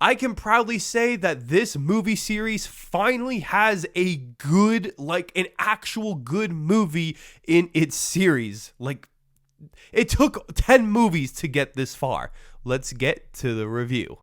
I can proudly say that this movie series finally has a good, like an actual good movie in its series. Like, it took 10 movies to get this far. Let's get to the review.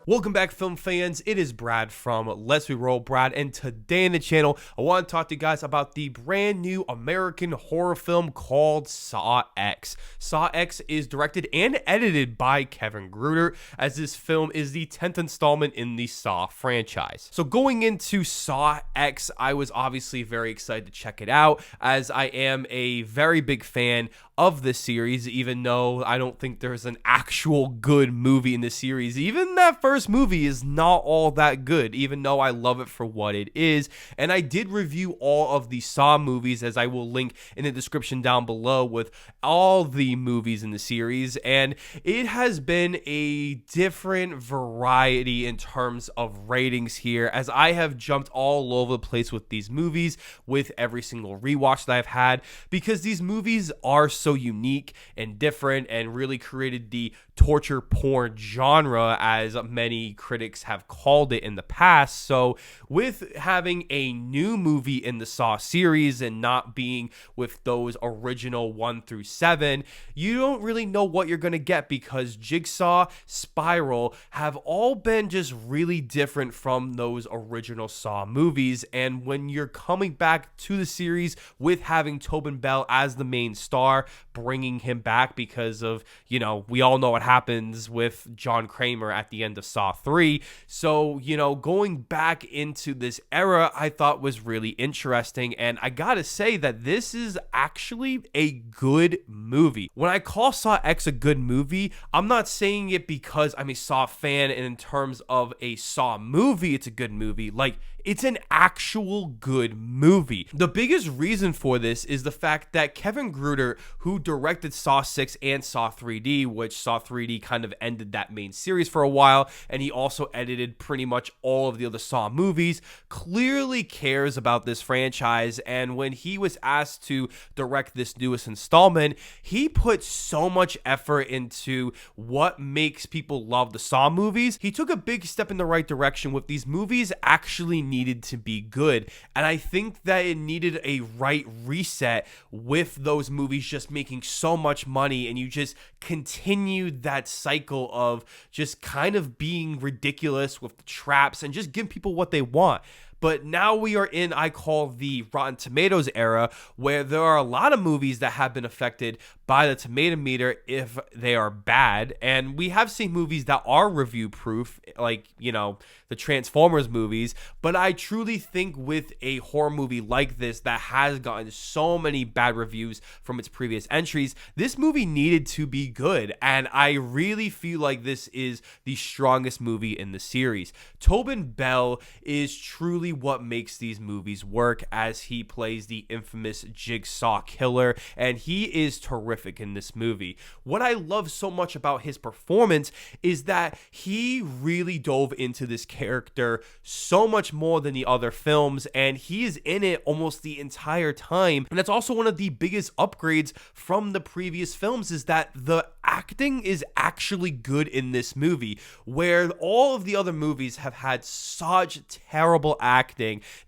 Welcome back, film fans. It is Brad from Let's Reroll Brad, and today in the channel, I want to talk to you guys about the brand new American horror film called Saw X. Saw X is directed and edited by Kevin Greutert, as this film is the 10th installment in the Saw franchise. So going into Saw X, I was obviously very excited to check it out, as I am a very big fan of this series, even though I don't think there's an actual good movie in this series. Even that first movie is not all that good, even though I love it for what it is. And I did review all of the Saw movies, as I will link in the description down below, with all the movies in the series, and it has been a different variety in terms of ratings here, as I have jumped all over the place with these movies with every single rewatch that I've had, because these movies are so unique and different and really created the torture porn genre, as many critics have called it in the past. So with having a new movie in the Saw series and not being with those original 1 through 7, you don't really know what you're going to get, because Jigsaw, Spiral have all been just really different from those original Saw movies. And when you're coming back to the series with having Tobin Bell as the main star, bringing him back because of, you know, we all know what happens with John Kramer at the end of Saw 3. So, you know, going back into this era, I thought was really interesting. And I gotta say that this is actually a good movie. When I call Saw X a good movie, I'm not saying it because I'm a Saw fan and in terms of a Saw movie, it's a good movie. Like, it's an actual good movie. The biggest reason for this is the fact that Kevin Greutert, who directed Saw 6 and Saw 3D, which Saw 3D kind of ended that main series for a while, and he also edited pretty much all of the other Saw movies, clearly cares about this franchise. And when he was asked to direct this newest installment, he put so much effort into what makes people love the Saw movies. He took a big step in the right direction with these movies actually needed to be good, and I think that it needed a right reset with those movies just making so much money, and you just continued that cycle of just kind of being ridiculous with the traps and just give people what they want. But now we are in, I call, the Rotten Tomatoes era, where there are a lot of movies that have been affected by the tomato meter if they are bad. And we have seen movies that are review proof, like, you know, the Transformers movies. But I truly think with a horror movie like this that has gotten so many bad reviews from its previous entries, this movie needed to be good. And I really feel like this is the strongest movie in the series. Tobin Bell is truly what makes these movies work, as he plays the infamous Jigsaw killer, and he is terrific in this movie. What I love so much about his performance is that he really dove into this character so much more than the other films, and he is in it almost the entire time. And that's also one of the biggest upgrades from the previous films, is that the acting is actually good in this movie, where all of the other movies have had such terrible acting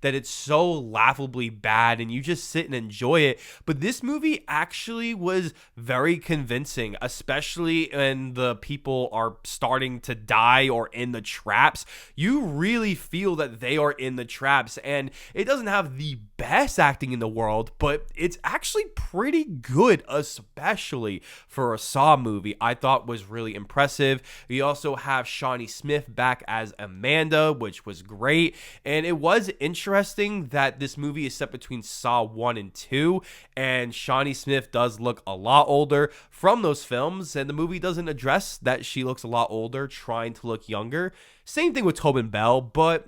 that it's so laughably bad and you just sit and enjoy it. But this movie actually was very convincing, especially when the people are starting to die or in the traps. You really feel that they are in the traps, and it doesn't have the best acting in the world, but it's actually pretty good, especially for a Saw movie. I thought was really impressive. We also have Shawnee Smith back as Amanda, which was great. And it was interesting that this movie is set between Saw 1 and 2, and Shawnee Smith does look a lot older from those films, and the movie doesn't address that she looks a lot older, trying to look younger. Same thing with Tobin Bell, but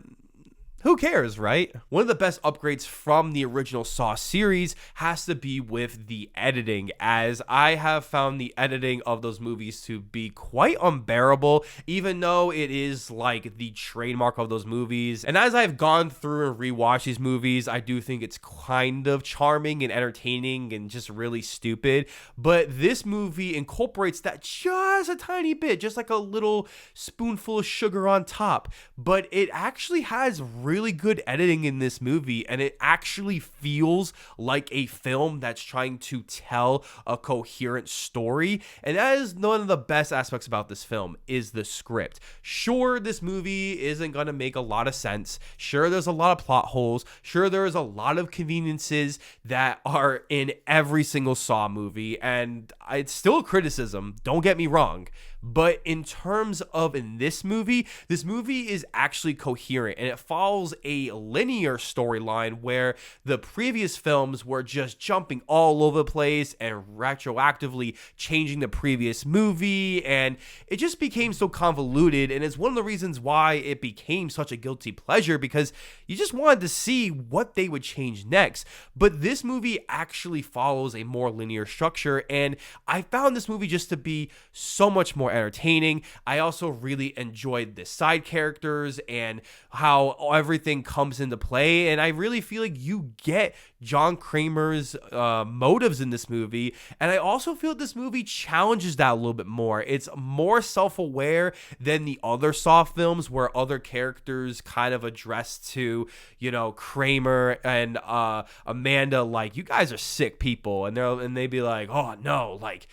who cares, right? One of the best upgrades from the original Saw series has to be with the editing, as I have found the editing of those movies to be quite unbearable, even though it is like the trademark of those movies. And as I've gone through and rewatched these movies, I do think it's kind of charming and entertaining and just really stupid. But this movie incorporates that just a tiny bit, just like a little spoonful of sugar on top. But it actually has really good editing in this movie, and it actually feels like a film that's trying to tell a coherent story. And that is one of the best aspects about this film, is the script. Sure, this movie isn't going to make a lot of sense. Sure, there's a lot of plot holes. Sure, there's a lot of conveniences that are in every single Saw movie, and it's still a criticism, don't get me wrong. But in terms of in this movie is actually coherent, and it follows a linear storyline where the previous films were just jumping all over the place and retroactively changing the previous movie, and it just became so convoluted. And it's one of the reasons why it became such a guilty pleasure, because you just wanted to see what they would change next. But this movie actually follows a more linear structure, and I found this movie just to be so much more entertaining. I also really enjoyed the side characters and how everything comes into play, and I really feel like you get John Kramer's motives in this movie, and I also feel this movie challenges that a little bit more. It's more self-aware than the other Saw films, where other characters kind of address to, you know, Kramer and Amanda, like, you guys are sick people, and they'd be like, oh no, like,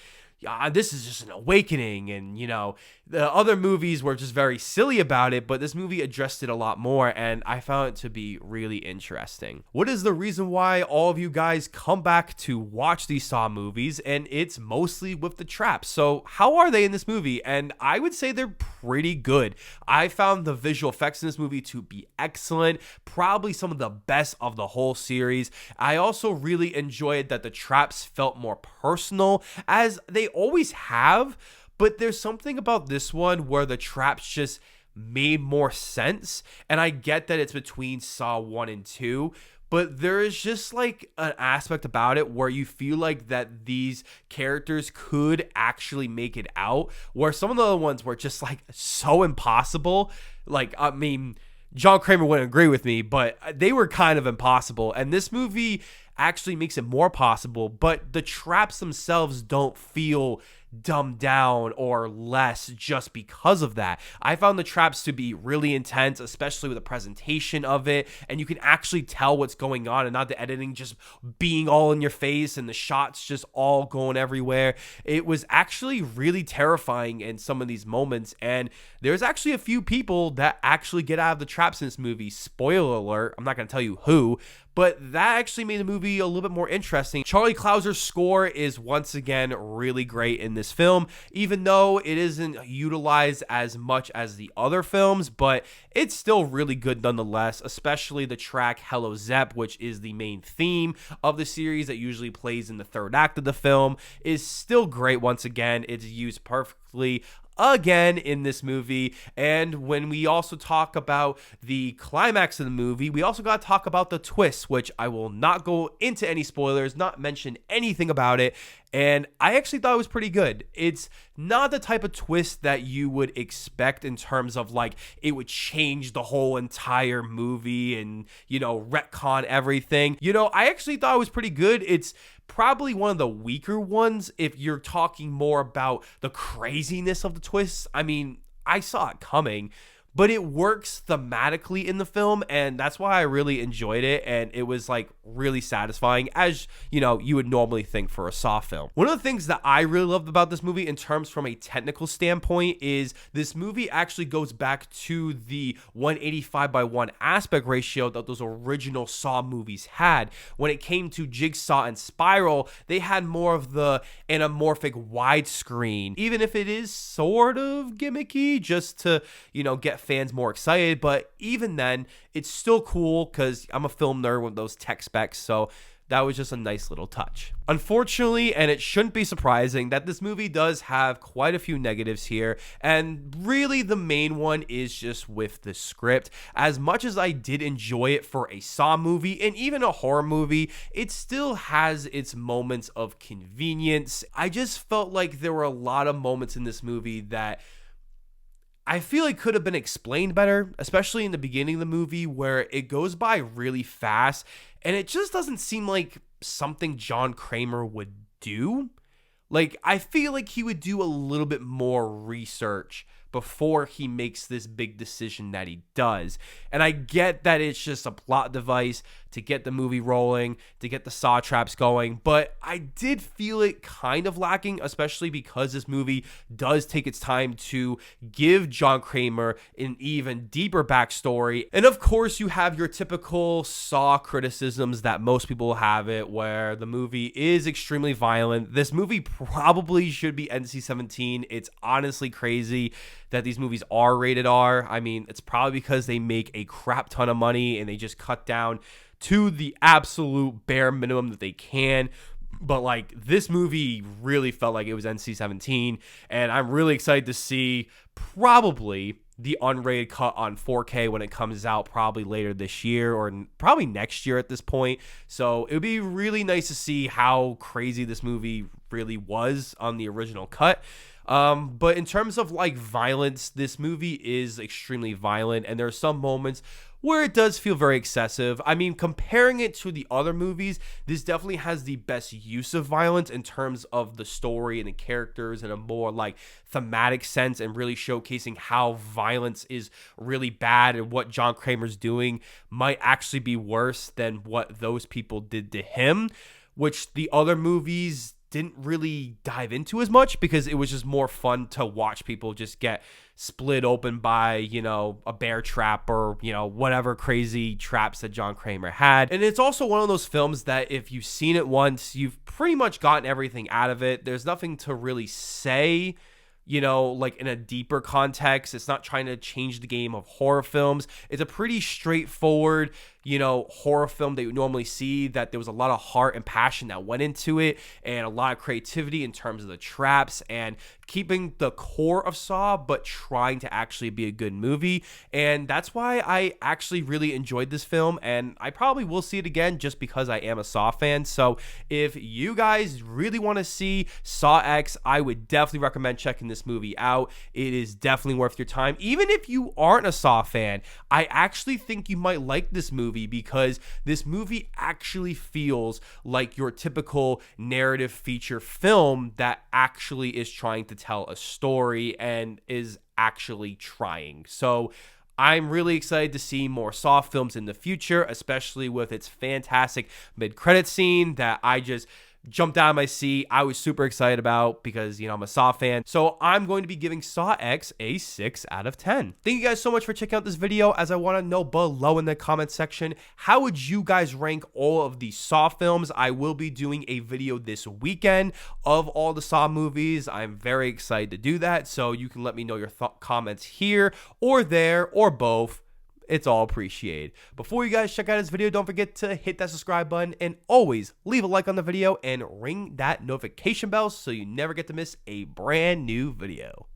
this is just an awakening. And, you know, the other movies were just very silly about it, but this movie addressed it a lot more, and I found it to be really interesting. What is the reason why all of you guys come back to watch these Saw movies? And it's mostly with the traps. So how are they in this movie? And I would say they're pretty good. I found the visual effects in this movie to be excellent, probably some of the best of the whole series. I also really enjoyed that the traps felt more personal, as they always have, but there's something about this one where the traps just made more sense. And I get that it's between Saw 1 and 2, but there is just like an aspect about it where you feel like that these characters could actually make it out, where some of the other ones were just like so impossible. Like, I mean, John Kramer wouldn't agree with me, but they were kind of impossible. And this movie actually makes it more possible, but the traps themselves don't feel dumbed down or less just because of that. I found the traps to be really intense, especially with the presentation of it, and you can actually tell what's going on, and not the editing just being all in your face and the shots just all going everywhere. It was actually really terrifying in some of these moments, and there's actually a few people that actually get out of the traps in this movie. Spoiler alert, I'm not going to tell you who, but that actually made the movie a little bit more interesting. Charlie Clouser's score is once again really great in this film, even though it isn't utilized as much as the other films, but it's still really good nonetheless, especially the track Hello Zepp, which is the main theme of the series that usually plays in the third act of the film, is still great once again. It's used perfectly again in this movie. And when we also talk about the climax of the movie, we also got to talk about the twist, which I will not go into any spoilers, not mention anything about it. And I actually thought it was pretty good. It's not the type of twist that you would expect in terms of like it would change the whole entire movie and, you know, retcon everything. You know, I actually thought it was pretty good. It's probably one of the weaker ones if you're talking more about the craziness of the twists. I mean, I saw it coming, but it works thematically in the film, and that's why I really enjoyed it, and it was like really satisfying, as you know, you would normally think for a Saw film. One of the things that I really loved about this movie in terms from a technical standpoint is this movie actually goes back to the 185:1 aspect ratio that those original Saw movies had. When it came to Jigsaw and Spiral, they had more of the anamorphic widescreen, even if it is sort of gimmicky just to, you know, get fans more excited. But even then, it's still cool because I'm a film nerd with those tech specs, so that was just a nice little touch. Unfortunately, and it shouldn't be surprising, that this movie does have quite a few negatives here, and really the main one is just with the script. As much as I did enjoy it for a Saw movie and even a horror movie, it still has its moments of convenience. I just felt like there were a lot of moments in this movie that I feel like could have been explained better, especially in the beginning of the movie where it goes by really fast and it just doesn't seem like something John Kramer would do. Like, I feel like he would do a little bit more research before he makes this big decision that he does. And I get that it's just a plot device to get the movie rolling, to get the saw traps going, but I did feel it kind of lacking, especially because this movie does take its time to give John Kramer an even deeper backstory. And of course, you have your typical Saw criticisms that most people have it, where the movie is extremely violent. This movie probably should be NC-17. It's honestly crazy that these movies are rated R. I mean, it's probably because they make a crap ton of money and they just cut down to the absolute bare minimum that they can. But like, this movie really felt like it was NC-17, and I'm really excited to see probably the unrated cut on 4K when it comes out, probably later this year or probably next year at this point. So it would be really nice to see how crazy this movie really was on the original cut. But in terms of like violence, this movie is extremely violent, and there are some moments where it does feel very excessive. I mean, comparing it to the other movies, this definitely has the best use of violence in terms of the story and the characters in a more like thematic sense, and really showcasing how violence is really bad and what John Kramer's doing might actually be worse than what those people did to him, which the other movies didn't really dive into as much because it was just more fun to watch people just get split open by, you know, a bear trap or, you know, whatever crazy traps that John Kramer had. And it's also one of those films that if you've seen it once, you've pretty much gotten everything out of it. There's nothing to really say, you know, like in a deeper context. It's not trying to change the game of horror films. It's a pretty straightforward, you know, horror film that you normally see, that there was a lot of heart and passion that went into it, and a lot of creativity in terms of the traps and keeping the core of Saw, but trying to actually be a good movie. And that's why I actually really enjoyed this film, and I probably will see it again just because I am a Saw fan. So if you guys really want to see Saw X, I would definitely recommend checking this movie out. It is definitely worth your time. Even if you aren't a Saw fan, I actually think you might like this movie, because this movie actually feels like your typical narrative feature film that actually is trying to tell a story and is actually trying. So I'm really excited to see more Saw films in the future, especially with its fantastic mid-credit scene that I just jumped out of my seat. I was super excited about because, you know, I'm a Saw fan. So I'm going to be giving Saw X a 6 out of 10. Thank you guys so much for checking out this video. As I want to know below in the comment section, how would you guys rank all of the Saw films? I will be doing a video this weekend of all the Saw movies. I'm very excited to do that. So you can let me know your comments here or there or both. It's all appreciated. Before you guys check out this video, don't forget to hit that subscribe button, and always leave a like on the video and ring that notification bell so you never get to miss a brand new video.